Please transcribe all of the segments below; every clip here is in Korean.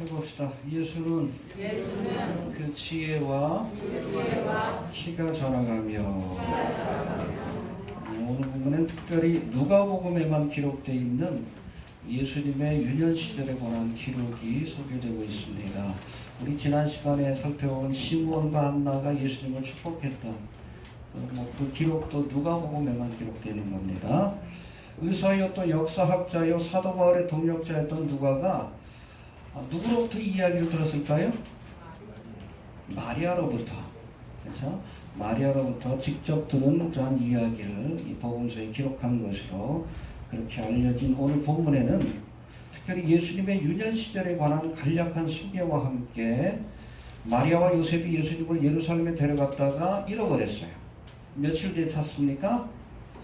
해봅시다. 예수는 그 지혜와 키가 자라가며. 오늘 부분은 특별히 누가복음에만 기록되어 있는 예수님의 유년 시절에 관한 기록이 소개되고 있습니다. 우리 지난 시간에 살펴본 시므온과 한나가 예수님을 축복했던 그 기록도 누가복음에만 기록되어 있는 겁니다. 의사였던 역사학자요 사도 바울의 동력자였던 누가가 누구로부터 이야기를 들었을까요? 마리아로부터. 그렇죠? 마리아로부터 직접 들은 그러한 이야기를 이 복음서에 기록한 것으로 그렇게 알려진 오늘 본문에는 특별히 예수님의 유년 시절에 관한 간략한 소개와 함께 마리아와 요셉이 예수님을 예루살렘에 데려갔다가 잃어버렸어요. 며칠 뒤에 찾습니까?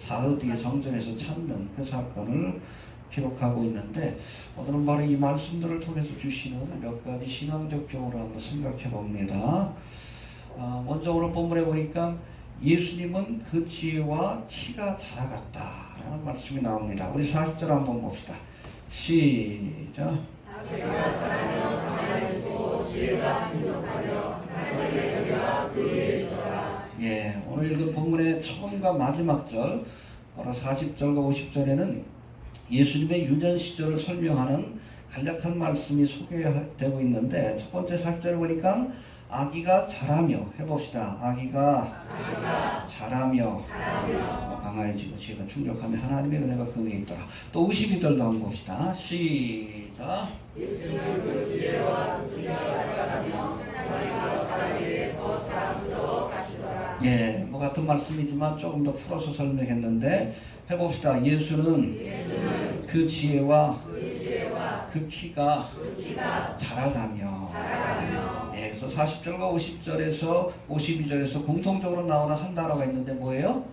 사흘 뒤에 성전에서 찾는 그 사건을 기록하고 있는데, 오늘은 바로 이 말씀들을 통해서 주시는 몇 가지 신앙적 교훈을 한번 생각해 봅니다. 먼저 오늘 본문에 보니까 예수님은 그 지혜와 키가 자라갔다 라는 말씀이 나옵니다. 우리 40절 한번 봅시다. 시작. 예, 오늘 읽은 본문의 처음과 마지막 절, 바로 40절과 50절에는 예수님의 유년 시절을 설명하는 간략한 말씀이 소개되고 있는데, 첫 번째 40절을 보니까 아기가 자라며, 해봅시다. 아기가 자라며 강하여지고 지혜가 충족하며 하나님의 은혜가 그 위에 있더라. 또 52절도 한번 봅시다. 시작. 예수는 그 지혜와 그 키가 자라며 하나님과 사람에게 더 사랑스러워 가시더라. 예, 뭐 같은 말씀이지만 조금 더 풀어서 설명했는데 해봅시다. 예수는 그 지혜와 그 키가 자라가며. 예, 그래서 40절과 50절에서 52절에서 공통적으로 나오는 한 단어가 있는데 뭐예요?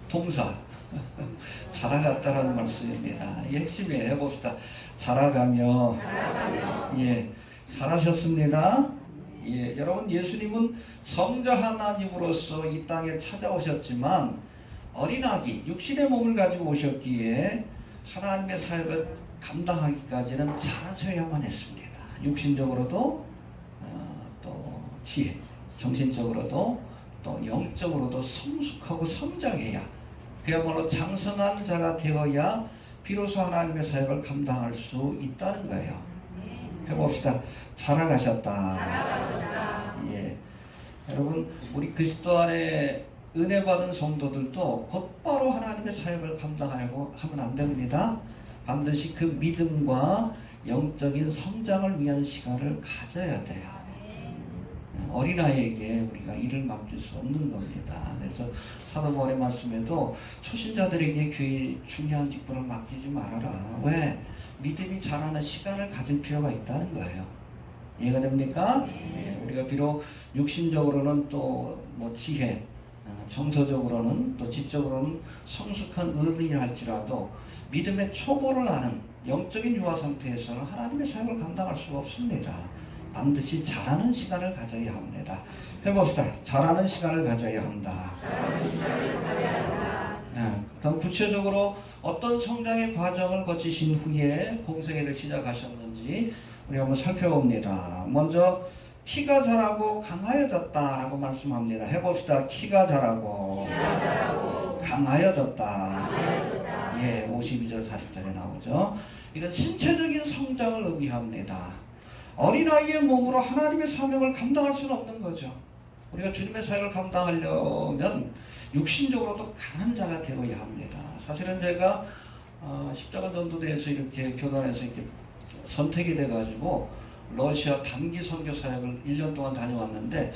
동사. 자라갔다라는 말씀입니다. 이 핵심이에요. 해봅시다. 자라가며. 예, 잘하셨습니다. 예, 여러분, 예수님은 성자 하나님으로서 이 땅에 찾아오셨지만 어린아기, 육신의 몸을 가지고 오셨기에 하나님의 사역을 감당하기까지는 자라셔야만 했습니다. 육신적으로도 또 지혜, 정신적으로도 또 영적으로도 성숙하고 성장해야, 그야말로 장성한 자가 되어야 비로소 하나님의 사역을 감당할 수 있다는 거예요. 해봅시다. 자라가셨다. 예. 여러분, 우리 그리스도 안에 은혜 받은 성도들도 곧바로 하나님의 사역을 감당하려고 하면 안 됩니다. 반드시 그 믿음과 영적인 성장을 위한 시간을 가져야 돼요. 어린아이에게 우리가 일을 맡길 수 없는 겁니다. 그래서 사도 바울의 말씀에도 초신자들에게 교회 중요한 직분을 맡기지 말아라. 왜? 믿음이 자라는 시간을 가질 필요가 있다는 거예요. 이해가 됩니까? 예, 우리가 비록 육신적으로는 또 뭐 지혜, 정서적으로는 또 지적으로는 성숙한 어른이 할지라도 믿음의 초보를 하는 영적인 유아 상태에서는 하나님의 사역을 감당할 수가 없습니다. 반드시 자라는 시간을 가져야 합니다. 해봅시다. 자라는 시간을 가져야 한다. 그럼 구체적으로 어떤 성장의 과정을 거치신 후에 공생애를 시작하셨는지 우리 한번 살펴봅니다. 먼저 키가 자라고 강하여졌다라고 말씀합니다. 해봅시다. 키가 자라고 강하여졌다. 예, 52절 40절에 나오죠. 이건 신체적인 성장을 의미합니다. 어린아이의 몸으로 하나님의 사명을 감당할 수는 없는 거죠. 우리가 주님의 사역을 감당하려면 육신적으로도 강한 자가 되어야 합니다. 사실은 제가 십자가 전도대에서 이렇게 교단에서 이렇게 선택이 돼가지고 러시아 단기 선교 사역을 1년 동안 다녀왔는데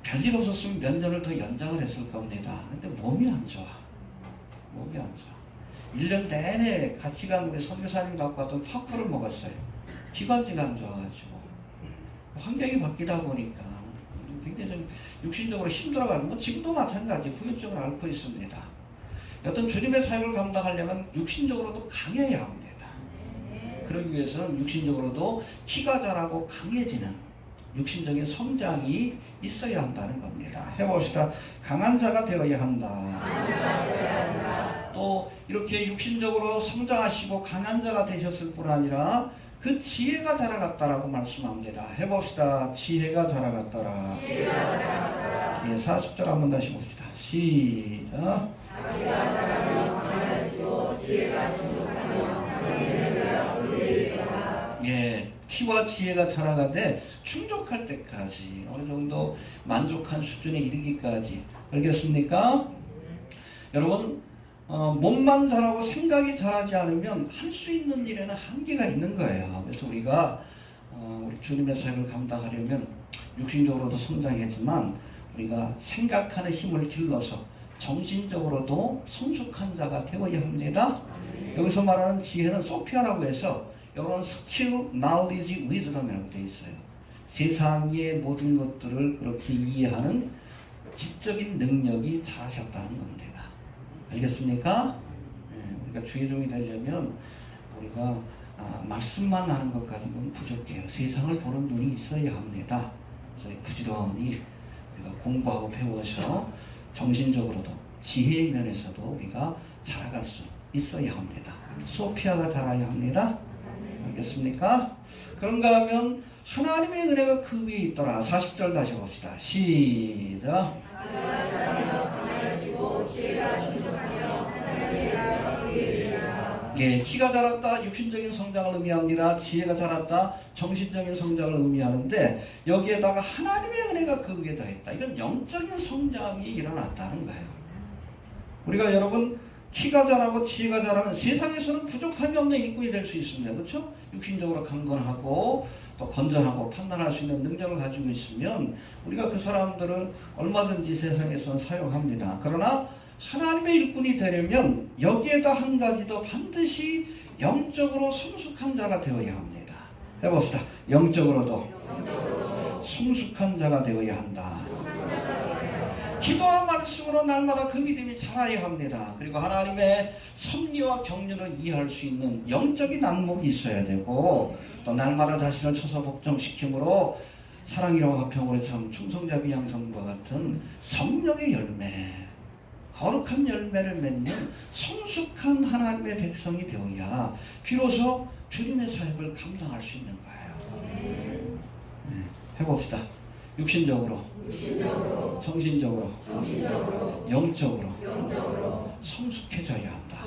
별일 없었으면 몇 년을 더 연장을 했을 겁니다. 근데 몸이 안 좋아. 1년 내내 같이 간 우리 선교사님 갖고 왔던 파쿠를 먹었어요. 기관지가 안 좋아가지고. 환경이 바뀌다 보니까 굉장히 좀 육신적으로 힘들어가지고, 뭐 지금도 마찬가지 후유증을 앓고 있습니다. 여튼 주님의 사역을 감당하려면 육신적으로도 강해야 합니다. 그러기 위해서는 육신적으로도 키가 자라고 강해지는 육신적인 성장이 있어야 한다는 겁니다. 해봅시다. 강한 자가 되어야 한다. 또 또 이렇게 육신적으로 성장하시고 강한 자가 되셨을 뿐 아니라 그 지혜가 자라갔다라고 말씀합니다. 해봅시다. 지혜가 자라갔더라. 예, 40절 한번 다시 봅시다. 시작. 자기가 자라며 강하여지고 지혜가 충족하며 예, 키와 지혜가 자라가되 충족할 때까지 어느 정도 만족한 수준에 이르기까지. 알겠습니까? 여러분, 몸만 자라고 생각이 자라지 않으면 할 수 있는 일에는 한계가 있는 거예요. 그래서 우리가 우리 주님의 사역을 감당하려면 육신적으로도 성장했지만 우리가 생각하는 힘을 길러서 정신적으로도 성숙한 자가 되어야 합니다. 여기서 말하는 지혜는 소피아라고 해서 이런 스킬, knowledge, wisdom이라고 되어 있어요. 세상의 모든 것들을 그렇게 이해하는 지적인 능력이 자라셨다는 겁니다. 알겠습니까? 우리가 주의 종이 되려면 우리가 말씀만 하는 것 가지고는 부족해요. 세상을 보는 눈이 있어야 합니다. 그래서 부지런히 우리가 공부하고 배워서 정신적으로도 지혜의 면에서도 우리가 자라갈 수 있어야 합니다. 소피아가 자라야 합니다. 알겠습니까? 그런가 하면 하나님의 은혜가 그 위에 있더라. 40절 다시 봅시다. 시작. 그가 자라며 강하여지고 지혜가 충족하며 하나님의 나라가 그 위에 이르리라. 예, 키가 자랐다 육신적인 성장을 의미합니다. 지혜가 자랐다 정신적인 성장을 의미하는데 여기에다가 하나님의 은혜가 그 위에 더했다. 이건 영적인 성장이 일어났다는 거예요. 우리가 여러분 키가 자라고 지혜가 자라면 세상에서는 부족함이 없는 일꾼이 될 수 있습니다. 그렇죠? 육신적으로 강건하고 또 건전하고 판단할 수 있는 능력을 가지고 있으면 우리가 그 사람들을 얼마든지 세상에서 사용합니다. 그러나 하나님의 일꾼이 되려면 여기에다 한 가지 더 반드시 영적으로 성숙한 자가 되어야 합니다. 해봅시다. 영적으로도 성숙한 자가 되어야 한다. 기도와 말씀으로 날마다 그 믿음이 자라야 합니다. 그리고 하나님의 섭리와 경륜을 이해할 수 있는 영적인 안목이 있어야 되고 또 날마다 자신을 쳐서 복종시킴으로 사랑이라고 화평으로 참 충성자 비양성과 같은 성령의 열매, 거룩한 열매를 맺는 성숙한 하나님의 백성이 되어야 비로소 주님의 사역을 감당할 수 있는 거예요. 해봅시다. 육신적으로, 정신적으로, 영적으로 성숙해져야 한다.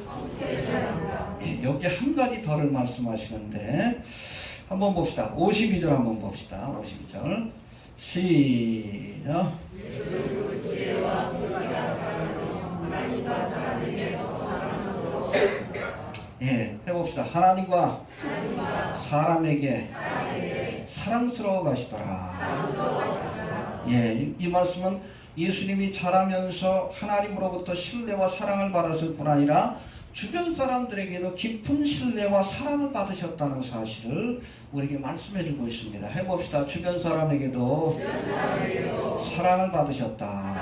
예, 여기 한 가지 더를 말씀하시는데 한번 봅시다. 52절 한번 봅시다. 52절 시작. 예, 해봅시다. 하나님과 사람에게 사랑스러워 가시더라. 예, 이 말씀은 예수님이 자라면서 하나님으로부터 신뢰와 사랑을 받았을 뿐 아니라 주변 사람들에게도 깊은 신뢰와 사랑을 받으셨다는 사실을 우리에게 말씀해 주고 있습니다. 해봅시다. 주변 사람에게도 사랑을 받으셨다.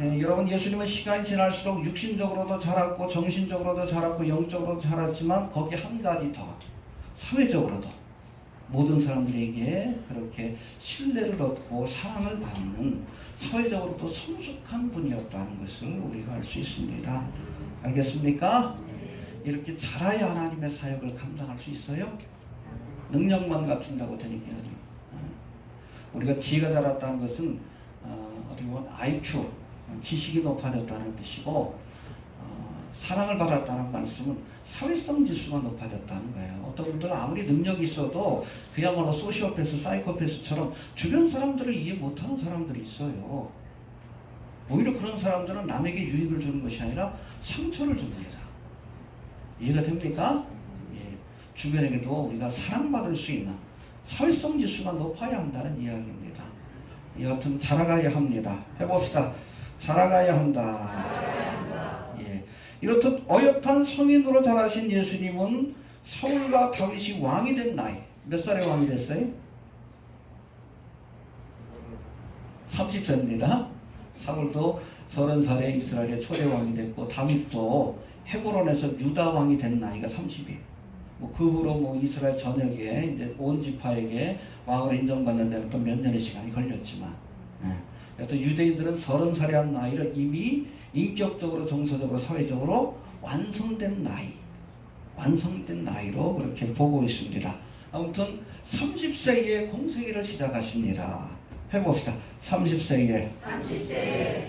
예, 여러분 예수님은 시간이 지날수록 육신적으로도 자랐고 정신적으로도 자랐고 영적으로도 자랐지만 거기 한 가지 더 사회적으로도 모든 사람들에게 그렇게 신뢰를 얻고 사랑을 받는 사회적으로도 성숙한 분이었다는 것을 우리가 알 수 있습니다. 알겠습니까? 이렇게 자라야 하나님의 사역을 감당할 수 있어요? 능력만 갖춘다고 되니까 우리가 지혜가 자랐다는 것은 어떻게 보면 IQ, 지식이 높아졌다는 뜻이고 사랑을 받았다는 말씀은 사회성 지수가 높아졌다는 거예요. 어떤 분들은 아무리 능력이 있어도 그야말로 소시오패스, 사이코패스처럼 주변 사람들을 이해 못하는 사람들이 있어요. 오히려 그런 사람들은 남에게 유익을 주는 것이 아니라 상처를 줍니다. 이해가 됩니까? 예. 주변에게도 우리가 사랑받을 수 있는 사회성 지수가 높아야 한다는 이야기입니다. 여하튼 자라가야 합니다. 해봅시다. 자라가야 한다. 예. 이렇듯 어엿한 성인으로 자라신 예수님은 사울과 다윗이 왕이 된 나이 몇 살에 왕이 됐어요? 30세입니다. 사울도 30살에 이스라엘의 초대 왕이 됐고 다윗도 헤브론에서 유다 왕이 된 나이가 30이에요. 그 후로 이스라엘 전역에 이제 온 지파에게 왕으로 인정받는 데는 또 몇 년의 시간이 걸렸지만 또 유대인들은 30살이 한 나이를 이미 인격적으로, 정서적으로, 사회적으로 완성된 나이로 그렇게 보고 있습니다. 아무튼 30세에 공생애를 시작하십니다. 해봅시다. 30세에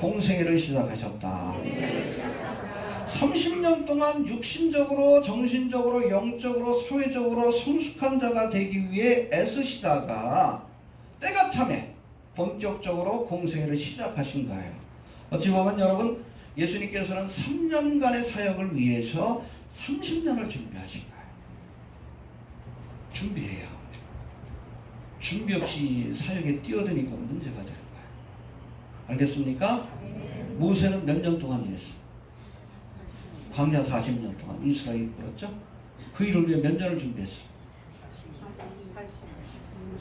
공생애를 시작하셨다. 30년 동안 육신적으로, 정신적으로, 영적으로, 사회적으로 성숙한 자가 되기 위해 애쓰시다가 때가 참에 본격적으로 공생애를 시작하신 거예요. 어찌 보면 여러분, 예수님께서는 3년간의 사역을 위해서 30년을 준비하신 거예요. 준비해야 합니다. 준비 없이 사역에 뛰어드니까 문제가 되는 거예요. 알겠습니까? 모세는 몇 년 동안 일했어요? 광야 40년 동안 이스라엘이 끌었죠? 그 일을 위해 몇 년을 준비했어요?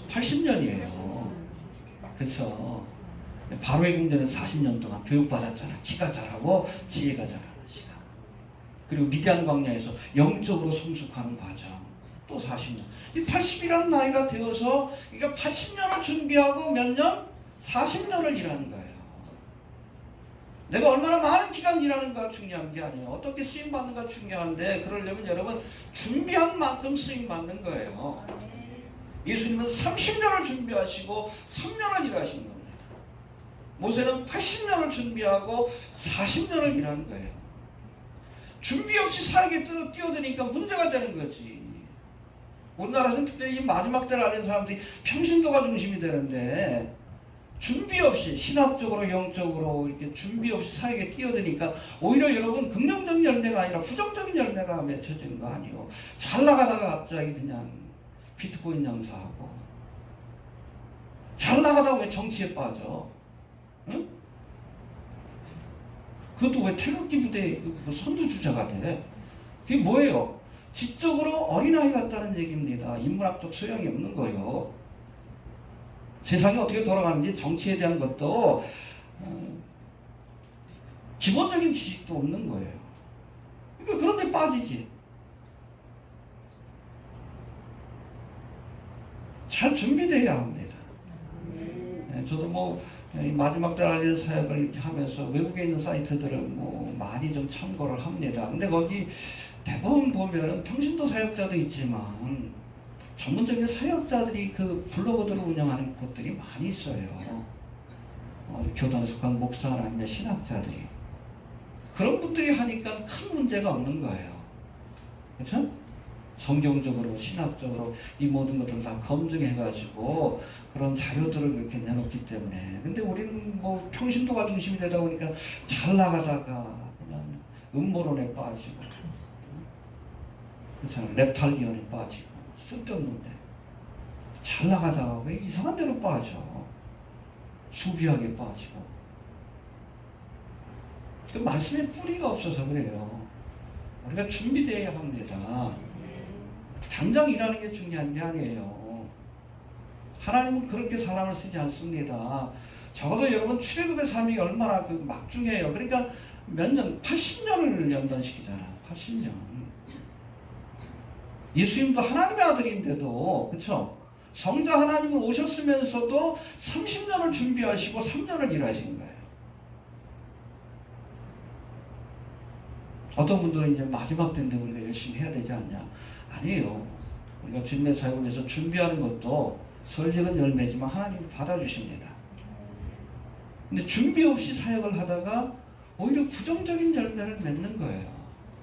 80년이에요. 그렇죠? 바로의 궁전은 40년 동안 교육받았잖아. 키가 자라고 지혜가 자라는 시간. 그리고 미디안 광야에서 영적으로 성숙하는 과정. 또 40년. 이 80이라는 나이가 되어서 이거 80년을 준비하고 몇 년? 40년을 일하는 거예요. 내가 얼마나 많은 기간 일하는가 중요한 게 아니에요. 어떻게 쓰임받는가 중요한데, 그러려면 여러분 준비한 만큼 쓰임받는 거예요. 예수님은 30년을 준비하시고 3년을 일하신 겁니다. 모세는 80년을 준비하고 40년을 일하는 거예요. 준비 없이 사역에 뛰어드니까 문제가 되는 거지. 우리나라에서는 특별히 이 마지막 때를 알는 사람들이 평신도가 중심이 되는데, 준비 없이 신학적으로 영적으로 이렇게 준비 없이 사역에 뛰어드니까 오히려 여러분 긍정적인 열매가 아니라 부정적인 열매가 맺혀지는 거 아니에요. 잘 나가다가 갑자기 그냥 비트코인 장사하고, 잘 나가다가 왜 정치에 빠져? 응? 그것도 왜 태극기 부대 선두주자가 돼? 그게 뭐예요? 지적으로 어린아이 같다는 얘기입니다. 인문학적 소양이 없는 거예요. 세상이 어떻게 돌아가는지 정치에 대한 것도 기본적인 지식도 없는 거예요. 그러니까 그런데 빠지지. 잘 준비되어야 합니다. 네, 저도 뭐 마지막 때 알리는 사역을 이렇게 하면서 외국에 있는 사이트들을 뭐 많이 좀 참고를 합니다. 근데 거기 대부분 보면은 평신도 사역자도 있지만 전문적인 사역자들이 그 블로그들을 운영하는 곳들이 많이 있어요. 교단에 속한 목사나 아니면 신학자들이. 그런 분들이 하니까 큰 문제가 없는 거예요. 그렇죠? 성경적으로, 신학적으로 이 모든 것들을 다 검증해가지고 그런 자료들을 이렇게 내놓기 때문에. 근데 우리는 뭐 평신도가 중심이 되다 보니까 잘 나가다가 그냥 음모론에 빠지고, 그렇잖아요. 랩탈리언에 빠지고, 쓸데없는데. 잘 나가다가 왜 이상한 데로 빠져? 수비하게 빠지고. 그 말씀에 뿌리가 없어서 그래요. 우리가 준비되어야 합니다. 당장 일하는 게 중요한 게 아니에요. 하나님은 그렇게 사람을 쓰지 않습니다. 적어도 여러분 출애굽의 삶이 얼마나 그 막중해요. 그러니까 몇 년, 80년을 연단시키잖아. 80년. 예수님도 하나님의 아들인데도, 그렇죠? 성자 하나님은 오셨으면서도 30년을 준비하시고 3년을 일하신 거예요. 어떤 분들은 이제 마지막 때인데 우리가 열심히 해야 되지 않냐? 아니에요. 우리가 주님의 사역을 위해서 준비하는 것도 설익은 열매지만 하나님이 받아주십니다. 근데 준비 없이 사역을 하다가 오히려 부정적인 열매를 맺는 거예요.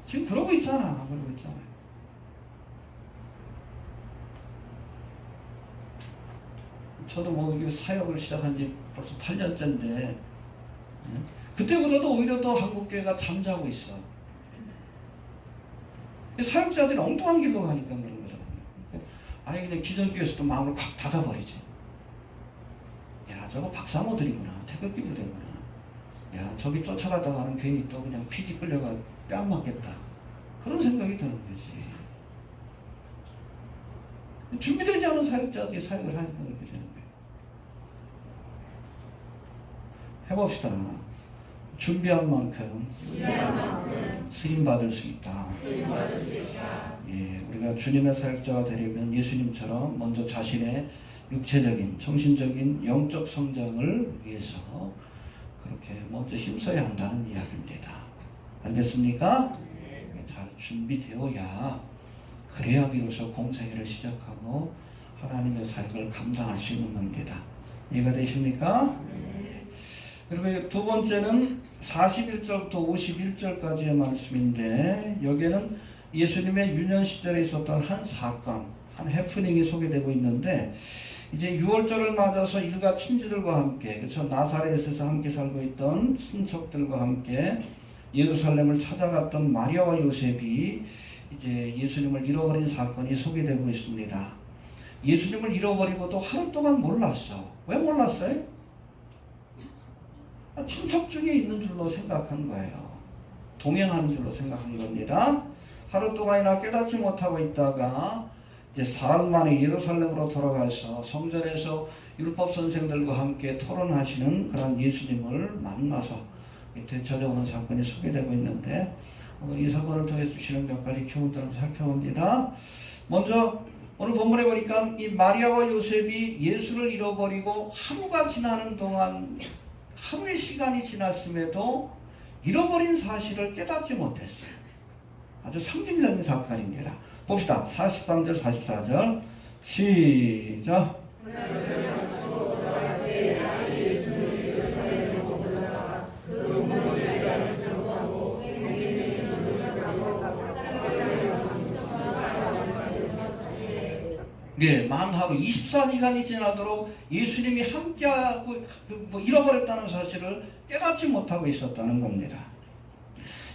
지금 그러고 있잖아. 그러고 있잖아요. 저도 뭐 사역을 시작한 지 벌써 8년째인데 그때보다도 오히려 더 한국교회가 잠자고 있어. 사역자들이 엉뚱한 길로 가니까 그런 거잖아요. 아니 그냥 기존교회에서도 마음을 확 닫아버리지. 야 저거 박사모들이구나. 태극기 부대구나. 야 저기 쫓아가다가는 괜히 또 그냥 피지 끌려가 뺨 맞겠다. 그런 생각이 드는 거지. 준비되지 않은 사역자들이 사역을 하니까 그렇게 되는 거예요. 해봅시다. 준비한 만큼 쓰임받을 수 있다. 예, 우리가 주님의 사역자가 되려면 예수님처럼 먼저 자신의 육체적인, 정신적인, 영적 성장을 위해서 그렇게 먼저 힘써야 한다는 이야기입니다. 알겠습니까? 잘 준비되어야 그래야 비로소 공생애를 시작하고 하나님의 사역을 감당할 수 있는 겁니다. 이해가 되십니까? 그리고 두 번째는 41절부터 51절까지의 말씀인데 여기에는 예수님의 유년 시절에 있었던 한 사건, 한 해프닝이 소개되고 있는데 이제 6월절을 맞아서 일가 친지들과 함께 그렇죠? 나사렛에서 함께 살고 있던 친척들과 함께 예루살렘을 찾아갔던 마리아와 요셉이 이제 예수님을 잃어버린 사건이 소개되고 있습니다. 예수님을 잃어버리고도 하루 동안 몰랐어. 왜 몰랐어요? 친척 중에 있는 줄로 생각한 거예요. 동행하는 줄로 생각한 겁니다. 하루 동안이나 깨닫지 못하고 있다가 이제 사흘 만에 예루살렘으로 돌아가서 성전에서 율법 선생들과 함께 토론하시는 그런 예수님을 만나서 되찾아오는 사건이 소개되고 있는데 오늘 이 사건을 통해 주시는 몇 가지 교훈들을 살펴봅니다. 먼저 오늘 본문에 보니까 이 마리아와 요셉이 예수를 잃어버리고 하루가 지나는 동안 하루의 시간이 지났음에도 잃어버린 사실을 깨닫지 못했어요. 아주 상징적인 사건입니다. 봅시다. 43절 44절 시작. 네, 만하루 24시간이 지나도록 예수님이 함께하고 잃어버렸다는 사실을 깨닫지 못하고 있었다는 겁니다.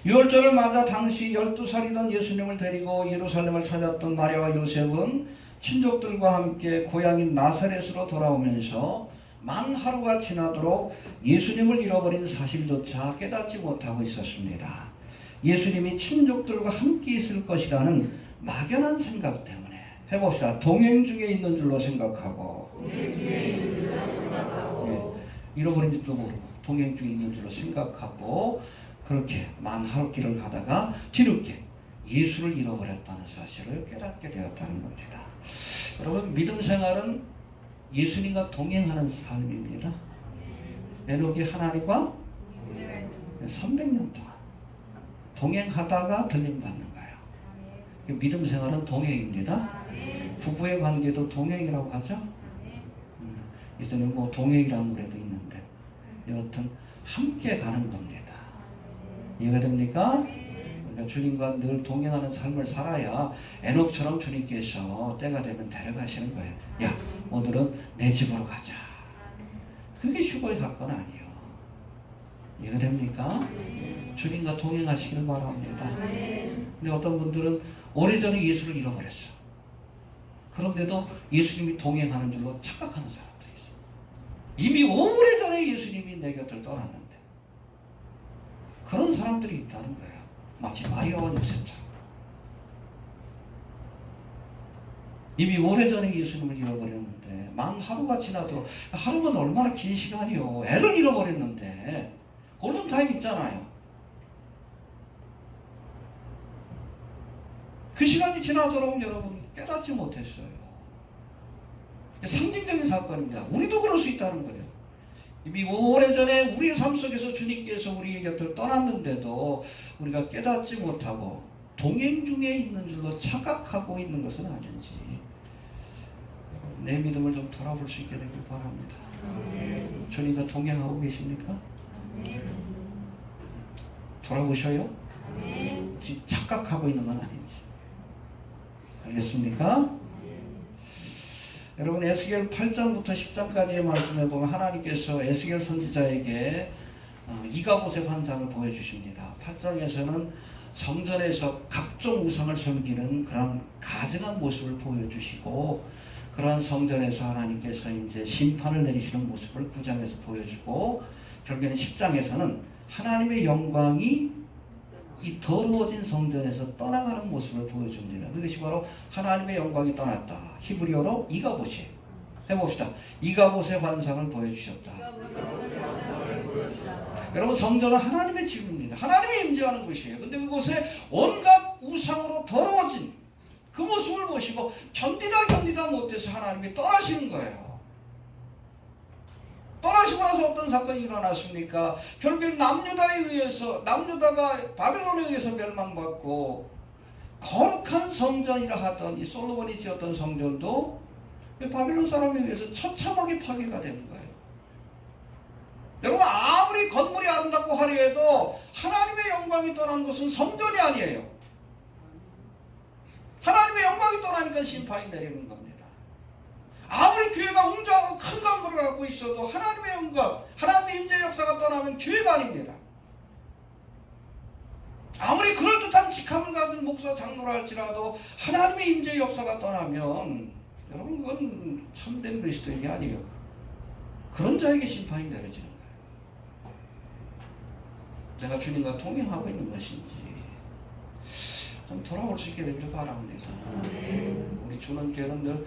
6월절을 맞아 당시 12살이던 예수님을 데리고 예루살렘을 찾았던 마리아와 요셉은 친족들과 함께 고향인 나사렛으로 돌아오면서 만하루가 지나도록 예수님을 잃어버린 사실조차 깨닫지 못하고 있었습니다. 예수님이 친족들과 함께 있을 것이라는 막연한 생각 때문에 해봅시다. 동행 중에 있는 줄로 생각하고 잃어버린지도 모르고 동행 중에 있는 줄로 생각하고 그렇게 만하루길을 가다가 뒤늦게 예수를 잃어버렸다는 사실을 깨닫게 되었다는 겁니다. 여러분 믿음 생활은 예수님과 동행하는 삶입니다. 에녹이 하나님과 300년 동안 동행하다가 들림받는 거예요. 믿음 생활은 동행입니다. 부부의 관계도 동행이라고 하죠. 예전에 뭐 동행이라는 노래도 있는데 여하튼 함께 가는 겁니다. 이해가 됩니까? 그러니까 주님과 늘 동행하는 삶을 살아야 에녹처럼 주님께서 때가 되면 데려가시는 거예요. 야, 오늘은 내 집으로 가자. 그게 휴거의 사건 아니에요. 이해가 됩니까? 주님과 동행하시기를 바랍니다. 근데 어떤 분들은 오래전에 예수를 잃어버렸어. 그런데도 예수님이 동행하는 줄로 착각하는 사람들이 있어요. 이미 오래전에 예수님이 내 곁을 떠났는데 그런 사람들이 있다는 거예요. 마치 마리아와 요셉처럼. 이미 오래전에 예수님을 잃어버렸는데 만하루가 지나도록 하루면 얼마나 긴 시간이요. 애를 잃어버렸는데 골든타임 있잖아요. 그 시간이 지나도록 여러분 깨닫지 못했어요. 상징적인 사건입니다. 우리도 그럴 수 있다는 거예요. 이미 오래전에 우리의 삶 속에서 주님께서 우리의 곁을 떠났는데도 우리가 깨닫지 못하고 동행 중에 있는 줄로 착각하고 있는 것은 아닌지 내 믿음을 좀 돌아볼 수 있게 되길 바랍니다. 주님과 동행하고 계십니까? 돌아보셔요? 착각하고 있는 건 아닌지. 알겠습니까? 여러분 에스겔 8장부터 10장까지의 말씀에 보면 하나님께서 에스겔 선지자에게 이가봇의 환상을 보여주십니다. 8장에서는 성전에서 각종 우상을 섬기는 그런 가증한 모습을 보여주시고 그러한 성전에서 하나님께서 이제 심판을 내리시는 모습을 9장에서 보여주고 결국에는 10장에서는 하나님의 영광이 이 더러워진 성전에서 떠나가는 모습을 보여줍니다. 그것이 바로 하나님의 영광이 떠났다. 히브리어로 이가봇이에요. 해봅시다. 이가봇의 환상을 보여주셨다. 여러분 성전은 하나님의 집입니다. 하나님이 임재하는 곳이에요. 근데 그곳에 온갖 우상으로 더러워진 그 모습을 보시고 견디다 못해서 하나님이 떠나시는 거예요. 떠나시고 나서 어떤 사건이 일어났습니까? 결국 남유다에 의해서, 남유다가 바벨론에 의해서 멸망받고 거룩한 성전이라 하던 이 솔로몬이 지었던 성전도 바벨론 사람에 의해서 처참하게 파괴가 되는 거예요. 여러분, 아무리 건물이 아름답고 화려해도 하나님의 영광이 떠난 것은 성전이 아니에요. 하나님의 영광이 떠나니까 심판이 내리는 겁니다. 아무리 교회가 웅장하고 큰 건물을 갖고 있어도 하나님의 영광, 하나님의 임재 역사가 떠나면 교회가 아닙니다. 아무리 그럴듯한 직함을 가진 목사 장로라 할지라도 하나님의 임재 역사가 떠나면 여러분, 그건 참된 그리스도인이 아니에요. 그런 자에게 심판이 내려지는 거예요. 제가 주님과 동행하고 있는 것인지 좀 돌아올 수 있게 되기를 바랍니다. 우리 주는 교회는 늘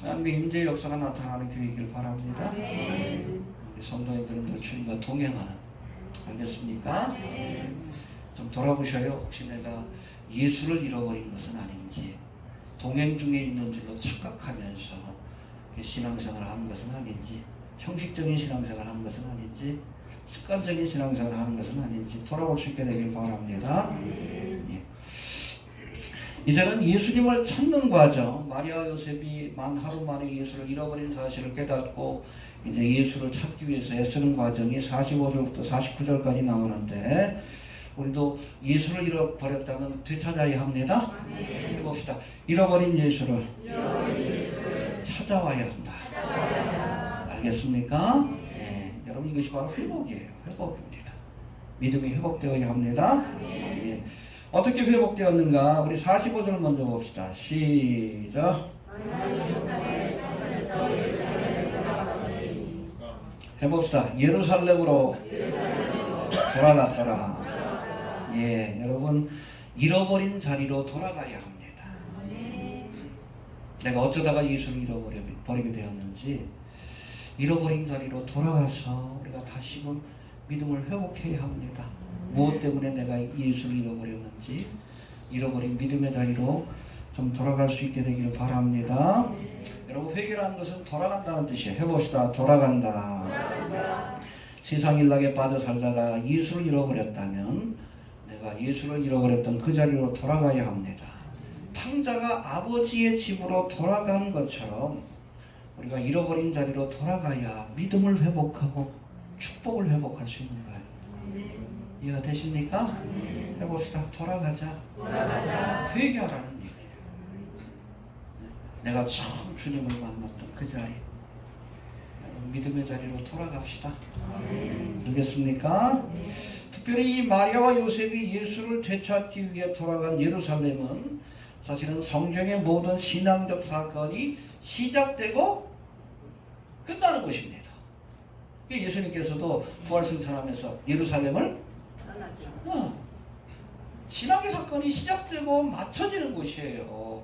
하나님의 임재 역사가 나타나는 교회이길 바랍니다. 우리 성도님들은 늘 주님과 동행하는, 알겠습니까? 좀 돌아보셔요. 혹시 내가 예수를 잃어버린 것은 아닌지, 동행 중에 있는 줄로 착각하면서 신앙생활을 하는 것은 아닌지, 형식적인 신앙생활을 하는 것은 아닌지, 습관적인 신앙생활을 하는 것은 아닌지 돌아올 수 있게 되길 바랍니다. 예. 이제는 예수님을 찾는 과정, 마리아 요셉이 하루 만에 예수를 잃어버린 사실을 깨닫고 이제 예수를 찾기 위해서 애쓰는 과정이 45절부터 49절까지 나오는데, 우리도 예수를 잃어버렸다면 되찾아야 합니다. 해봅시다. 잃어버린 예수를 찾아와야 한다. 알겠습니까? 네. 여러분, 이것이 바로 회복이에요. 회복입니다. 믿음이 회복되어야 합니다. 예. 어떻게 회복되었는가? 우리 45절 먼저 봅시다. 시작. 해봅시다. 예루살렘으로 돌아갔더라. 예, 여러분, 잃어버린 자리로 돌아가야 합니다. 내가 어쩌다가 예수를 잃어버리게 되었는지 잃어버린 자리로 돌아가서 우리가 다시금 믿음을 회복해야 합니다. 무엇 때문에 내가 예수를 잃어버렸는지 잃어버린 믿음의 자리로 좀 돌아갈 수 있게 되기를 바랍니다. 여러분, 회개라는 것은 돌아간다는 뜻이에요. 해봅시다. 돌아간다. 세상 일락에 빠져 살다가 예수를 잃어버렸다면 내가 예수를 잃어버렸던 그 자리로 돌아가야 합니다. 탕자가 아버지의 집으로 돌아간 것처럼 우리가 잃어버린 자리로 돌아가야 믿음을 회복하고 축복을 회복할 수 있는 거예요. 이해가 되십니까? 해봅시다. 돌아가자. 회개하라는 얘기예요. 내가 처음 주님을 만났던 그 자리, 믿음의 자리로 돌아갑시다. 알겠습니까? 특별히 이 마리아와 요셉이 예수를 되찾기 위해 돌아간 예루살렘은 사실은 성경의 모든 신앙적 사건이 시작되고 끝나는 곳입니다. 예수님께서도 부활승천하면서 예루살렘을 신앙의 사건이 시작되고 맞춰지는 곳이에요.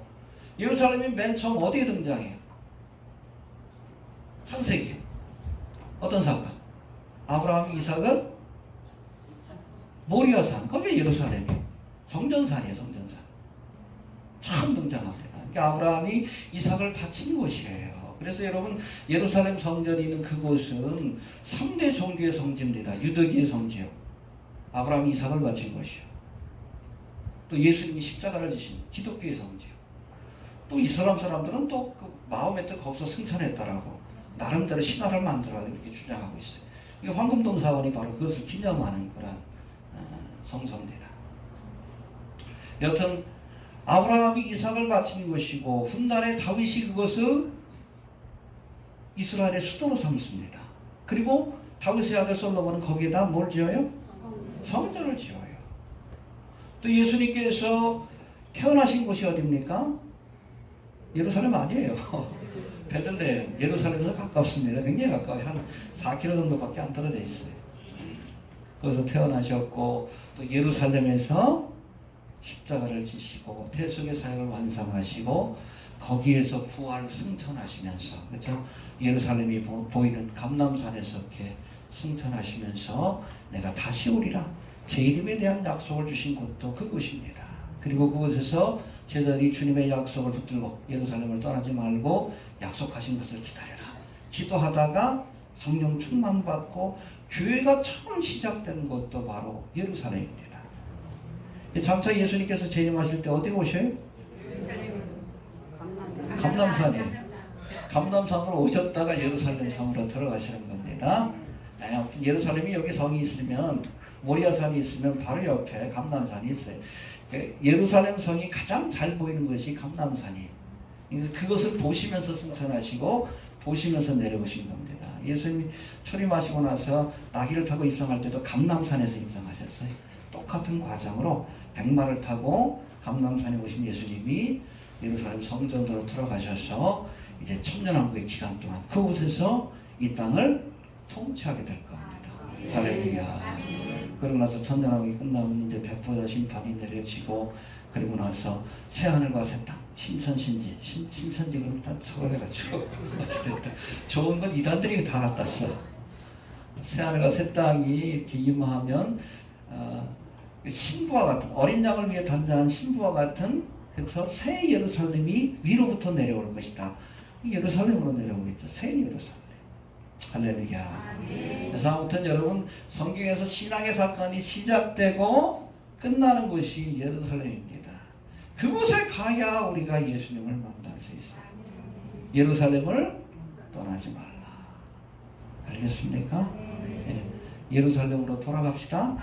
예루살렘이 맨 처음 어디에 등장해요? 창세기. 어떤 사건? 아브라함, 이삭은 모리아산. 거기에 예루살렘이에요. 성전산이에요. 성전산. 처음 등장합니다. 그러니까 아브라함이 이삭을 바친 곳이에요. 그래서 여러분, 예루살렘 성전이 있는 그곳은 3대 종교의 성지입니다. 유대교의 성지요. 아브라함이 이삭을 바친 곳이요. 또 예수님이 십자가를 지신 기독교의 성지요. 또 이슬람 사람들은 또 그 마호메트 거기서 승천했다라고 나름대로 신화를 만들어 이렇게 주장하고 있어요. 이 황금동 사원이 바로 그것을 기념하는 그런 성소입니다. 여튼 아브라함이 이삭을 바친 것이고 훗날에 다윗이 그것을 이스라엘의 수도로 삼습니다. 그리고 다윗의 아들 솔로몬은 거기에다 뭘 지어요? 성전을 지어요. 또 예수님께서 태어나신 곳이 어디입니까? 예루살렘 아니에요. 베들레헴, 예루살렘에서 가깝습니다. 굉장히 가까워요. 한 4km 정도밖에 안 떨어져 있어요. 거기서 태어나셨고 또 예루살렘에서 십자가를 지시고 태수의 사역을 완성하시고 거기에서 부활 승천하시면서, 그렇죠? 예루살렘이 보이는 감람산에서 이렇게 승천하시면서 내가 다시 오리라 제 이름에 대한 약속을 주신 곳도 그곳입니다. 그리고 그곳에서 제자들이 주님의 약속을 붙들고 예루살렘을 떠나지 말고 약속하신 것을 기다려라. 기도하다가 성령 충만받고 교회가 처음 시작된 곳도 바로 예루살렘입니다. 장차 예수님께서 재림하실 때 어디 오셔요? 감람산에. 감람산으로 오셨다가 예루살렘 성으로 들어가시는 겁니다. 아무튼 예루살렘이 여기 성이 있으면 모리아산이 있으면 바로 옆에 감람산이 있어요. 예루살렘 성이 가장 잘 보이는 것이 감람산이에요. 그것을 보시면서 승천하시고 보시면서 내려오신 겁니다. 예수님이 초림하시고 나서 나귀를 타고 입성할 때도 감람산에서 입성하셨어요. 똑같은 과정으로 백마를 타고 감람산에 오신 예수님이 예루살렘 성전으로 들어가셔서 이제 천년왕국의 기간 동안 그곳에서 이 땅을 통치하게 될 겁니다. 할렐루야. 그러고 나서 천년왕국이 끝나면 이제 백보자 심판이 내려지고 그리고 나서 새하늘과 새 땅, 신천신지, 신천지 그럼 다 저거해가지고 어쨌든 좋은 건 이단들이 다 갖다 써. 새하늘과 새 땅이 이렇게 임하면 신부와 같은 어린 양을 위해 단장한 신부와 같은 그래서 새 예루살렘이 위로부터 내려올 것이다. 예루살렘으로 내려오겠죠. 새 예루살렘. 할렐루야. 그래서 아무튼 여러분 성경에서 신앙의 사건이 시작되고 끝나는 곳이 예루살렘입니다. 그곳에 가야 우리가 예수님을 만날 수 있어요. 예루살렘을 떠나지 말라. 알겠습니까? 네. 예루살렘으로 돌아갑시다.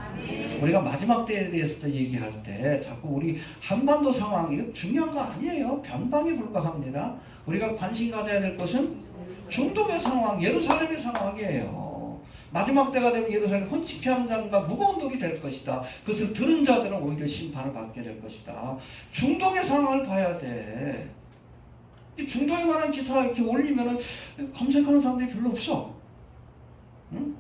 우리가 마지막 때에 대해서도 얘기할 때 자꾸 우리 한반도 상황 이거 중요한 거 아니에요. 변방에 불과합니다. 우리가 관심 가져야 될 것은 중동의 상황, 예루살렘의 상황이에요. 마지막 때가 되면 예루살렘 혼치피 함장과 무거운 돌이 될 것이다. 그것을 들은 자들은 오히려 심판을 받게 될 것이다. 중동의 상황을 봐야 돼. 이 중동에 관한 기사 이렇게 올리면은 검색하는 사람들이 별로 없어. 응?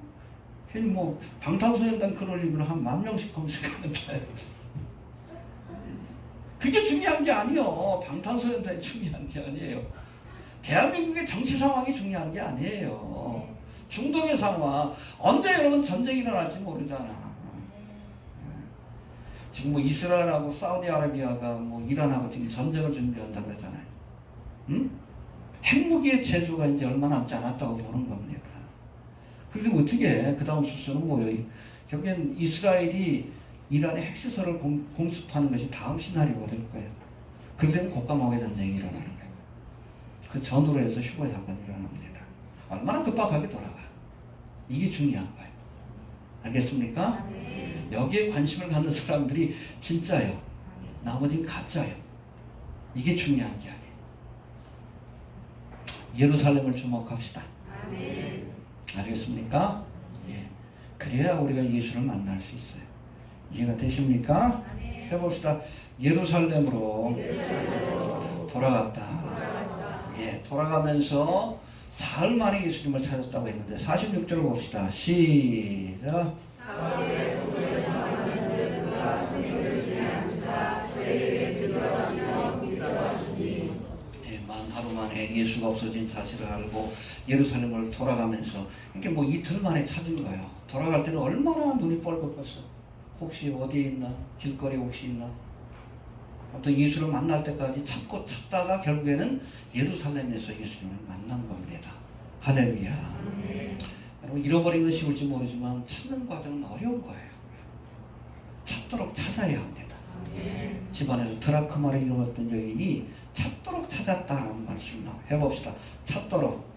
괜히 뭐 방탄소년단 글 올리면 한 10,000명씩 검색하는데 그게 중요한 게 아니에요. 방탄소년단이 중요한 게 아니에요. 대한민국의 정치 상황이 중요한 게 아니에요. 중동의 상황 언제 여러분 전쟁이 일어날지 모르잖아. 지금 뭐 이스라엘하고 사우디아라비아가 뭐 이란하고 지금 전쟁을 준비한다고 그러잖아요. 응? 핵무기의 제조가 이제 얼마 남지 않았다고 보는 겁니다. 그래서 어떻게 해? 그 다음 수순은 뭐예요? 결국엔 이스라엘이 이란의 핵시설을 공습하는 것이 다음 시나리오가 될 거예요. 그래서 국가마개 전쟁이 일어나는 거예요. 그 전후로 해서 휴거 사건이 일어납니다. 얼마나 급박하게 돌아가. 이게 중요한 거예요. 알겠습니까? 여기에 관심을 갖는 사람들이 진짜예요. 나머지는 가짜예요. 이게 중요한 게 아니에요. 예루살렘을 주목합시다. 알겠습니까? 예. 그래야 우리가 예수를 만날 수 있어요. 이해가 되십니까? 해봅시다. 예루살렘으로 돌아갔다. 예, 돌아가면서 사흘 만에 예수님을 찾았다고 했는데 46절을 봅시다. 시작. 하루 만에 예수가 없어진 사실을 알고 예루살렘을 돌아가면서 이게 뭐 이틀 만에 찾은 거예요. 돌아갈 때는 얼마나 눈이 뻘겋겠어. 혹시 어디에 있나? 길거리에 혹시 있나? 아무튼 예수를 만날 때까지 찾고 찾다가 결국에는 예루살렘에서 예수님을 만난 겁니다. 할렐루야. 여러분 잃어버린 건 쉬울지 모르지만 찾는 과정은 어려운 거예요. 찾도록 찾아야 합니다. 집안에서 드라크마를 잃어버렸던 여인이 찾도록 찾았다라는 말씀을 해봅시다. 찾도록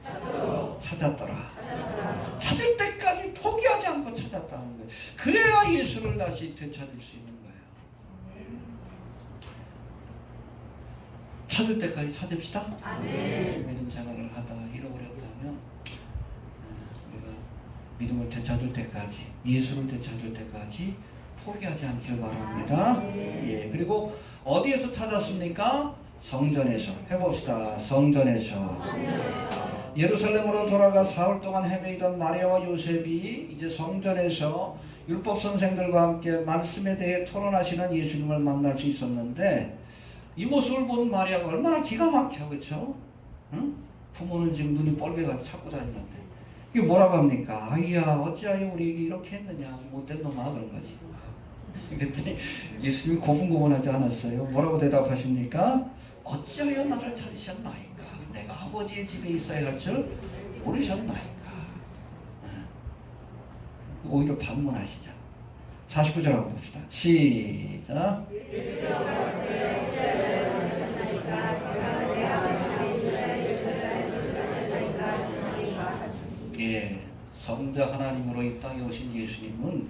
찾았더라. 찾을 때까지 포기하지 않고 찾았다는 거예요. 그래야 예수를 다시 되찾을 수 있는 거예요. 찾을 때까지 찾읍시다. 믿음 생활을 하다가 잃어버렸다면 우리가 믿음을 되찾을 때까지, 예수를 되찾을 때까지 포기하지 않기를 바랍니다. 예, 그리고 어디에서 찾았습니까? 성전에서. 해봅시다. 성전에서. 예루살렘으로 돌아가 사흘 동안 헤매이던 마리아와 요셉이 이제 성전에서 율법 선생들과 함께 말씀에 대해 토론하시는 예수님을 만날 수 있었는데 이 모습을 본 마리아가 얼마나 기가 막혀, 그렇죠? 응? 부모는 지금 눈이 뻘개가지고 찾고 다니는데 이게 뭐라고 합니까? 아이야 어찌하여 우리에게 이렇게 했느냐, 못된 놈아, 그런 거지. 그랬더니 예수님이 고분고분하지 않았어요. 뭐라고 대답하십니까? 어찌하여 나를 찾으셨나이까? 내가 아버지의 집에 있어야 할 줄 모르셨나이까? 오히려 반문하시죠. 49절 한번 봅시다. 시작. 예, 성자 하나님으로 이 땅에 오신 예수님은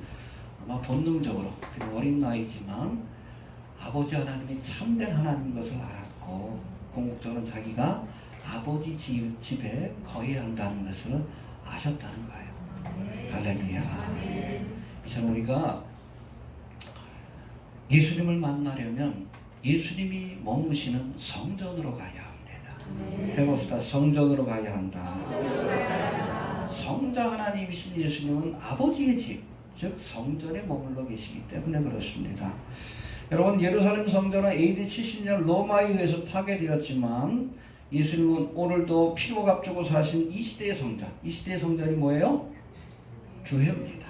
아마 본능적으로 그리고 어린 나이지만 아버지 하나님이 참된 하나님인 것을 알았고 궁극적으로 자기가 아버지 집에 거해야 한다는 것을 아셨다는 거예요. 할렐루야. 이제 우리가 예수님을 만나려면 예수님이 머무시는 성전으로 가야 합니다. 해봅시다. 성전으로 가야 한다. 성자 하나님이신 예수님은 아버지의 집, 즉 성전에 머물러 계시기 때문에 그렇습니다. 여러분, 예루살렘 성전은 AD 70년 로마에 의해서 파괴되었지만 예수님은 오늘도 피로 값주고 사신 이 시대의 성전, 이 시대의 성전이 뭐예요? 교회입니다.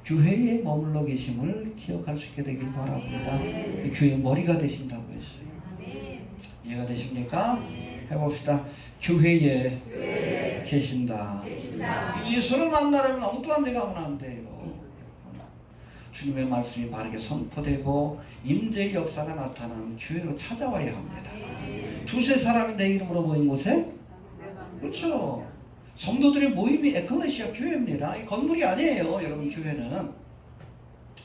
교회에 머물러 계심을 기억할 수 있게 되길 바랍니다. 교회의 머리가 되신다고 했어요. 이해가 되십니까? 해봅시다. 교회에 계신다. 예수를 만나려면 아무도 안 돼 가면 안 돼요. 주님의 말씀이 바르게 선포되고 임재의 역사가 나타나는 교회로 찾아와야 합니다. 두세 사람이 내 이름으로 모인 곳에, 그렇죠, 성도들의 모임이 에클레시아 교회입니다. 이 건물이 아니에요. 여러분, 교회는.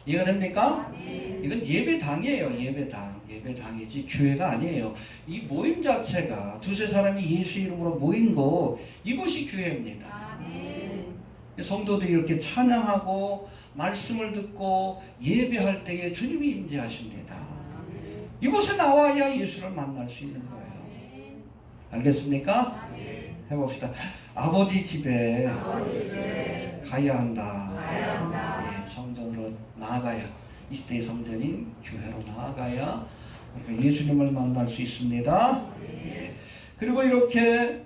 이해가 됩니까? 이건 예배당이에요. 예배당이지 교회가 아니에요. 이 모임 자체가 두세 사람이 예수 이름으로 모인 곳, 이곳이 교회입니다. 성도들이 이렇게 찬양하고 말씀을 듣고 예배할 때에 주님이 임재하십니다. 이곳에 나와야 예수를 만날 수 있는 거예요. 알겠습니까? 해봅시다. 아버지 집에 가야 한다. 예, 성전으로 나아가야, 이 시대의 성전인 교회로 나아가야 우리가 예수님을 만날 수 있습니다. 예. 그리고 이렇게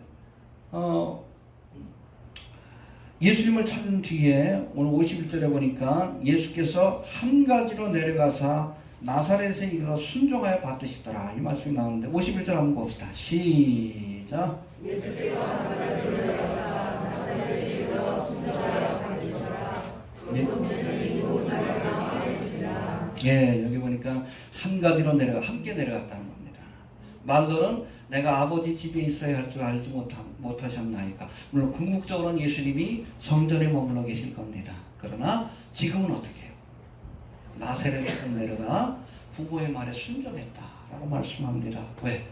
예수님을 찾은 뒤에 오늘 51절에 보니까 예수께서 한 가지로 내려가사 나사렛에 이르러 순종하여 받으시더라, 이 말씀이 나오는데 51절 한번 봅시다. 시작. 예수께서 한 가지로 내려가사 나사렛에 이르러 순종하여 받으시더라. 예, 여기 보니까 한 가지로 함께 내려갔다는 겁니다. 말로는 내가 아버지 집에 있어야 할 줄 알지 못하셨나이까. 물론 궁극적으로는 예수님이 성전에 머물러 계실 겁니다. 그러나 지금은 어떻게 해요? 나사렛에서 내려가 부모의 말에 순종했다라고 말씀합니다. 왜?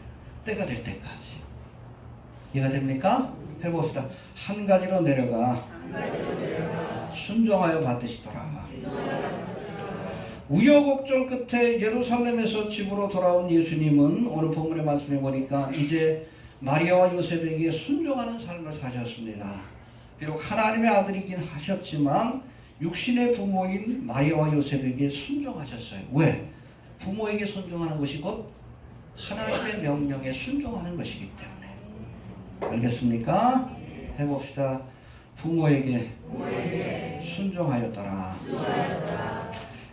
때가 될 때까지. 이해가 됩니까? 해봅시다. 한 가지로 내려가 순종하여 받으시더라. 우여곡절 끝에 예루살렘에서 집으로 돌아온 예수님은 오늘 본문의 말씀에 보니까 이제 마리아와 요셉에게 순종하는 삶을 사셨습니다. 비록 하나님의 아들이긴 하셨지만 육신의 부모인 마리아와 요셉에게 순종하셨어요. 왜? 부모에게 순종하는 것이 곧 하나님의 명령에 순종하는 것이기 때문에. 알겠습니까? 해봅시다. 부모에게 순종하였더라.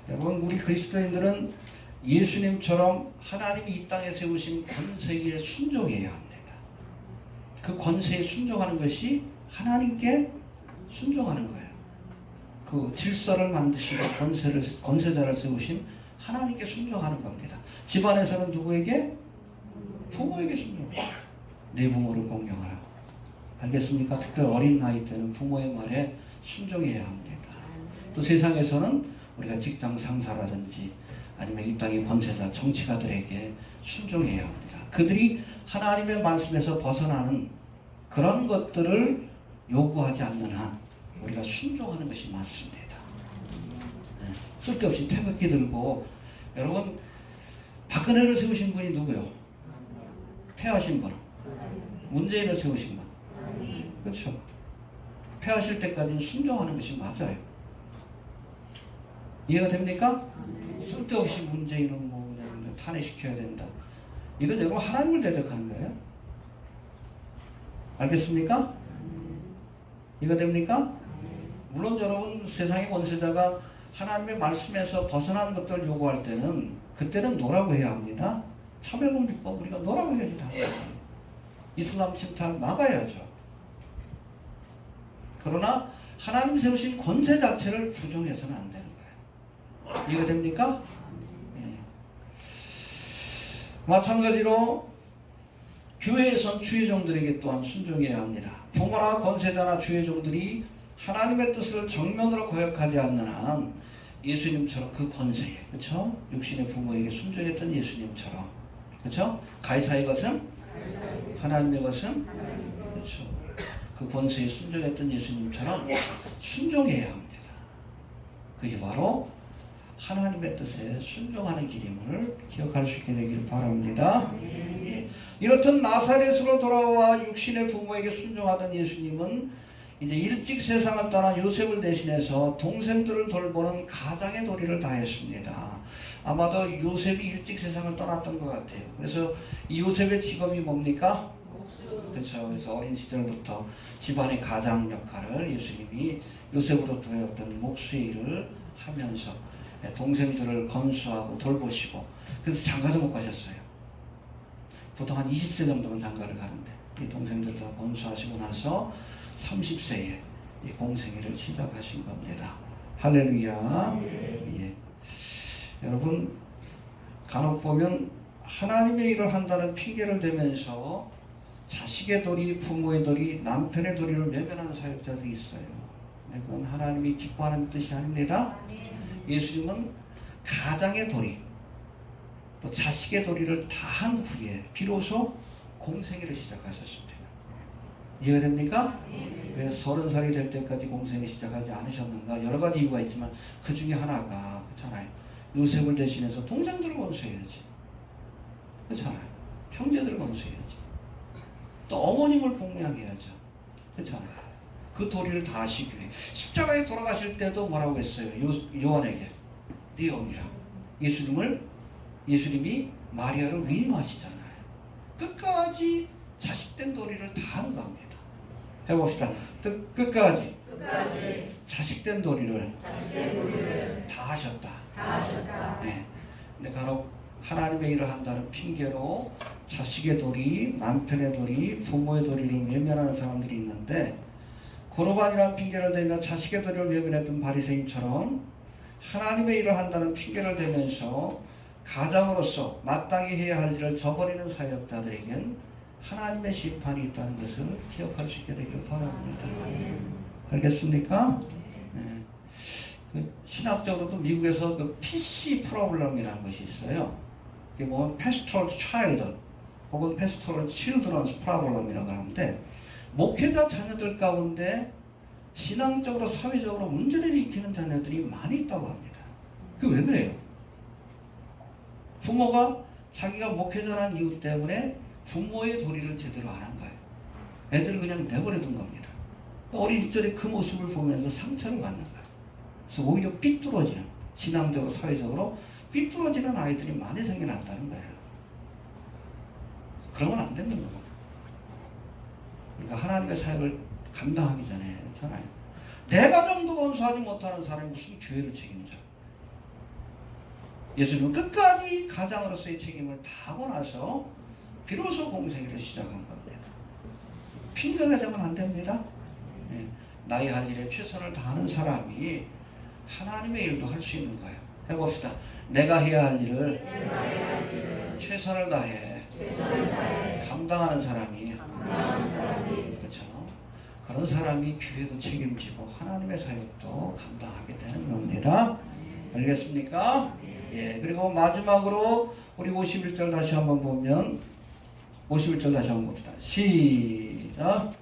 여러분, 우리 그리스도인들은 예수님처럼 하나님이 이 땅에 세우신 권세에 순종해야 합니다. 그 권세에 순종하는 것이 하나님께 순종하는 거예요. 그 질서를 만드시고 권세자를 세우신 하나님께 순종하는 겁니다. 집안에서는 누구에게? 부모에게 순종해요. 내 부모를 공경하라. 알겠습니까? 특히 어린 나이 때는 부모의 말에 순종해야 합니다. 또 세상에서는 우리가 직장 상사라든지 아니면 이 땅의 권세자, 정치가들에게 순종해야 합니다. 그들이 하나님의 말씀에서 벗어나는 그런 것들을 요구하지 않는 한 우리가 순종하는 것이 맞습니다. 네. 쓸데없이 태극기 들고, 여러분, 박근혜를 세우신 분이 누구요? 패하신 분. 문재인을 세우신 분. 그렇죠. 패하실 때까지는 순종하는 것이 맞아요. 이해가 됩니까? 쓸데없이 문재인은 뭐 그냥 탄핵시켜야 된다. 이건 여러분 하나님을 대적하는 거예요. 알겠습니까? 이해가 됩니까? 물론 여러분 세상의 권세자가 하나님의 말씀에서 벗어난 것들을 요구할 때는 그때는 노라고 해야 합니다. 차별금지법 우리가 노라고 해야지 다. 이슬람 침탈 막아야죠. 그러나 하나님 세우신 권세 자체를 부정해서는 안 되는 거예요. 이해가 됩니까? 네. 마찬가지로 교회에선 주의종들에게 또한 순종해야 합니다. 부모나 권세자나 주의종들이 하나님의 뜻을 정면으로 거역하지 않는 한 예수님처럼 그 권세에, 그렇죠? 육신의 부모에게 순종했던 예수님처럼, 그렇죠? 가이사의 것은 하나님의 것은 그렇죠. 그 권세에 순종했던 예수님처럼 순종해야 합니다. 그게 바로 하나님의 뜻에 순종하는 길임을 기억할 수 있게 되기를 바랍니다. 예. 이렇듯 나사렛으로 돌아와 육신의 부모에게 순종하던 예수님은 이제 일찍 세상을 떠난 요셉을 대신해서 동생들을 돌보는 가장의 도리를 다했습니다. 아마도 요셉이 일찍 세상을 떠났던 것 같아요. 그래서 이 요셉의 직업이 뭡니까? 그렇죠. 그래서 어린 시절부터 집안의 가장 역할을 예수님이 요셉으로 배웠던 목수의 일을 하면서 동생들을 건수하고 돌보시고, 그래서 장가도 못 가셨어요. 보통 한 20세 정도는 장가를 가는데 이 동생들 다 건수하시고 나서 30세에 이 공생애를 시작하신 겁니다. 할렐루야. 예. 여러분, 간혹 보면 하나님의 일을 한다는 핑계를 대면서 자식의 도리, 부모의 도리, 남편의 도리를 외면하는 사역자들이 있어요. 그건 하나님이 기뻐하는 뜻이 아닙니다. 예수님은 가장의 도리, 또 자식의 도리를 다한 후에 비로소 공생애를 시작하셨습니다. 이해가 됩니까? 왜 30살이 될 때까지 공생을 시작하지 않으셨는가? 여러 가지 이유가 있지만 그 중에 하나가 그렇잖아요. 요셉을 대신해서 동생들을 건수해야지. 그렇잖아요. 형제들을 건수해야지. 또 어머님을 복양해야죠. 그렇잖아요. 그 도리를 다 하시기 위해 십자가에 돌아가실 때도 뭐라고 했어요? 요한에게 네 어미라. 예수님이 마리아를 위임하시잖아요. 끝까지 자식된 도리를 다 하는 겁니다. 해봅시다. 끝까지 자식된 도리를 다 하셨다. 네. 근데 간혹 하나님의 일을 한다는 핑계로 자식의 도리, 남편의 도리, 부모의 도리를 외면하는 사람들이 있는데, 고르반이라는 핑계를 대며 자식의 도리를 외면했던 바리새인처럼 하나님의 일을 한다는 핑계를 대면서 가장으로서 마땅히 해야 할 일을 저버리는 사역자들에겐 하나님의 심판이 있다는 것을 기억할 수 있게 되길 바랍니다. 알겠습니까? 네. 그 신학적으로도 미국에서 그 PC 프로그램이라는 것이 있어요. 이게 뭐 Pastoral Child 혹은 Pastoral Children's Program이라고 하는데, 목회자 자녀들 가운데 신앙적으로 사회적으로 문제를 일으키는 자녀들이 많이 있다고 합니다. 그게 왜 그래요? 부모가 자기가 목회자라는 이유 때문에 부모의 도리를 제대로 안 한 거예요. 애들을 그냥 내버려둔 겁니다. 어린 시절에 그 모습을 보면서 상처를 받는 거예요. 그래서 오히려 삐뚤어지는, 신앙적으로 사회적으로 삐뚤어지는 아이들이 많이 생겨난다는 거예요. 그러면 안 되는 거예요. 그러니까 하나님의 사역을 감당하기 전에 있잖아요. 내 가정도 건수하지 못하는 사람이 무슨 교회를 책임져? 예수님은 끝까지 가장으로서의 책임을 다 하고 나서 비로소 공생애를 시작한 겁니다. 핑계가 되면 안 됩니다. 네. 나의 할 일에 최선을 다하는 사람이 하나님의 일도 할 수 있는 거예요. 해봅시다. 내가 해야 할 일을 최선을 다해 감당하는 사람이 그렇죠. 그런 사람이 교회도 책임지고 하나님의 사역도 감당하게 되는 겁니다. 알겠습니까? 예. 그리고 마지막으로 우리 51절 다시 한번 보면 51절 다시 한번 봅시다. 시작.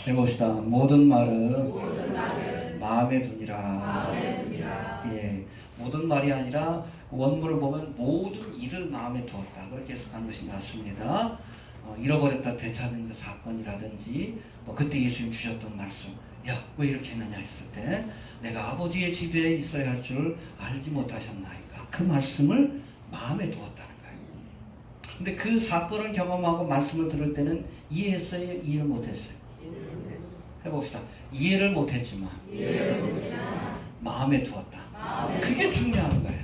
해봅시다. 모든 말은 마음에 두니라. 예, 모든 말이 아니라 원문을 보면 모든 일을 마음에 두었다. 그렇게 해석한 것이 맞습니다. 잃어버렸다 되찾는 그 사건이라든지 뭐 그때 예수님 주셨던 말씀, 야, 왜 이렇게 했느냐 했을 때 내가 아버지의 집에 있어야 할 줄 알지 못하셨나이까. 그 말씀을 마음에 두었다는 거예요. 근데 그 사건을 경험하고 말씀을 들을 때는 이해했어요? 이해를 못했어요? 해봅시다. 이해를 못했지만 마음에 두었다. 그게 중요한 거예요.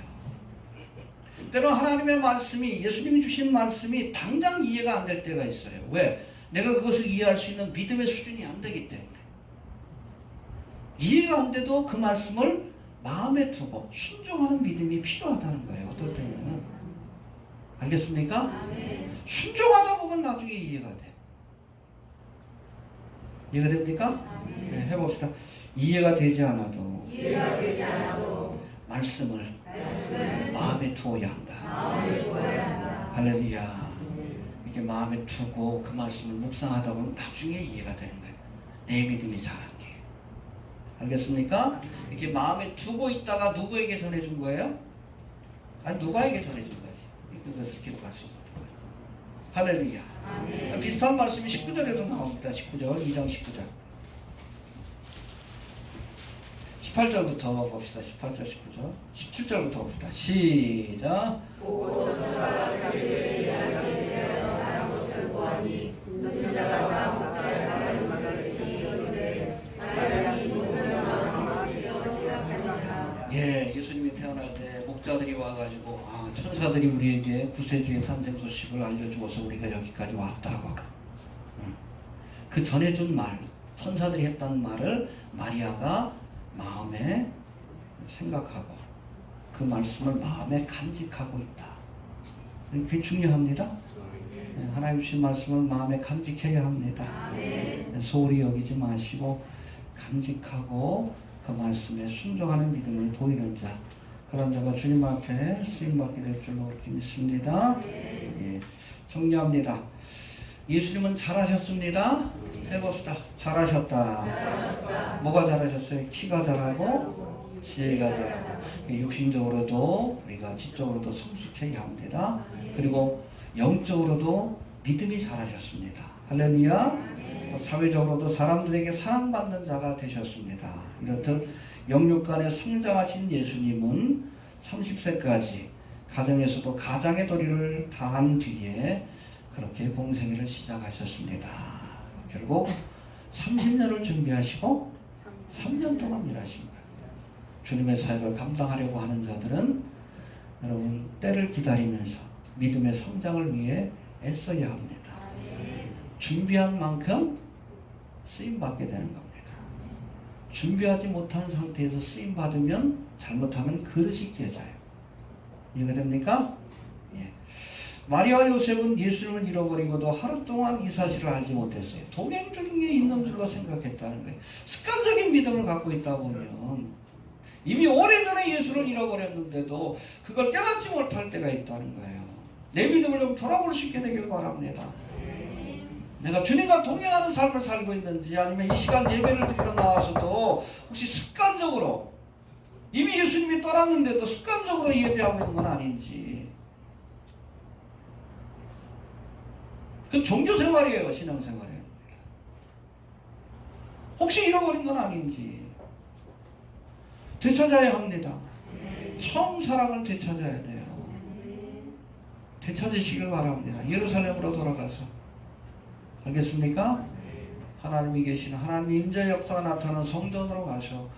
때로 하나님의 말씀이, 예수님이 주신 말씀이 당장 이해가 안 될 때가 있어요. 왜? 내가 그것을 이해할 수 있는 믿음의 수준이 안 되기 때문에. 이해가 안 돼도 그 말씀을 마음에 두고 순종하는 믿음이 필요하다는 거예요. 어떨 때는. 알겠습니까? 순종하다 보면 나중에 이해가 돼. 이해가 됩니까? 네, 해봅시다. 이해가 되지 않아도 말씀을 마음에 두어야 한다. 할렐루야. 이렇게 마음에 두고 그 말씀을 묵상하다 보면 나중에 이해가 되는 거예요. 내 믿음이 자란 게. 알겠습니까? 이렇게 마음에 두고 있다가 누구에게 전해준 거예요? 아니, 누가에게 전해준 거지. 그것을 기록할 수 있었던 거예요. 할렐루야. 비슷한 말씀이 19절에도 나옵니다. 19절, 2장 19절. 18절부터 봅시다. 18절, 19절. 17절부터 봅시다. 시작. 예, 예수님이 태어날 때 목자들이 와가지고 천사들이 우리에게 구세주의 탄생 소식을 알려주어서 우리가 여기까지 왔다고. 그 전해준 말, 천사들이 했던 말을 마리아가 마음에 생각하고 그 말씀을 마음에 간직하고 있다. 그게 중요합니다. 하나님 주신 말씀을 마음에 간직해야 합니다. 소홀히 여기지 마시고 간직하고 그 말씀에 순종하는 믿음을 보이는 자, 그런 자가 주님 앞에 쓰임받게 될 줄로 믿습니다. 예, 정리합니다. 예수님은 잘하셨습니다. 해봅시다. 잘하셨다. 뭐가 잘하셨어요? 키가 잘하고 지혜가 잘하고. 육신적으로도 우리가 지적으로도 성숙해야 합니다. 그리고 영적으로도 믿음이 잘하셨습니다. 할렐루야. 사회적으로도 사람들에게 사랑받는 자가 되셨습니다. 이렇듯 영육간에 성장하신 예수님은 30세까지 가정에서도 가장의 도리를 다한 뒤에 그렇게 공생애를 시작하셨습니다. 결국 30년을 준비하시고 3년 동안 일하신 거예요. 주님의 사역을 감당하려고 하는 자들은 여러분 때를 기다리면서 믿음의 성장을 위해 애써야 합니다. 준비한 만큼 쓰임받게 되는 겁니다. 준비하지 못한 상태에서 쓰임받으면 잘못하면 그릇이 깨져요. 이해가 됩니까? 예. 마리아와 요셉은 예수님을 잃어버리고도 하루 동안 이 사실을 알지 못했어요. 동행 중에 있는 줄로 생각했다는 거예요. 습관적인 믿음을 갖고 있다 보면 이미 오래전에 예수를 잃어버렸는데도 그걸 깨닫지 못할 때가 있다는 거예요. 내 믿음을 좀 돌아볼 수 있게 되길 바랍니다. 내가 주님과 동행하는 삶을 살고 있는지, 아니면 이 시간 예배를 드리러 나와서도 혹시 습관적으로 이미 예수님이 떠났는데도 습관적으로 예배하고 있는 건 아닌지. 그건 종교생활이에요. 신앙생활이에요. 혹시 잃어버린 건 아닌지 되찾아야 합니다. 처음 사랑을 되찾아야 돼요. 되찾으시길 바랍니다. 예루살렘으로 돌아가서. 알겠습니까? 하나님이 계시는 하나님의 임재 역사가 나타나는 성전으로 가서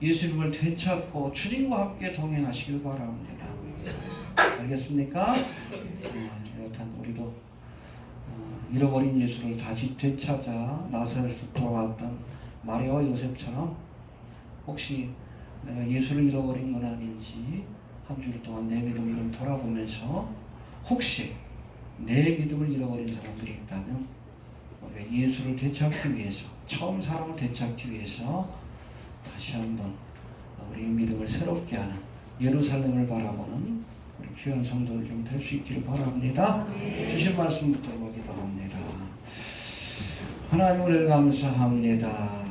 예수님을 되찾고 주님과 함께 동행하시길 바랍니다. 알겠습니까? 여하튼 우리도 잃어버린 예수를 다시 되찾아 나사렛에서 돌아왔던 마리아와 요셉처럼 혹시 내가 예수를 잃어버린 건 아닌지 한 주일 동안 내 믿음을 좀 돌아보면서 혹시 내 믿음을 잃어버린 사람들이 있다면 우리가 예수를 되찾기 위해서, 처음 사랑을 되찾기 위해서 다시 한번 우리 믿음을 새롭게 하는 예루살렘을 바라보는 우리 귀한 성도들 좀 될 수 있기를 바랍니다. 주신 말씀 붙들고 기도합니다. 하나님, 오늘 감사합니다.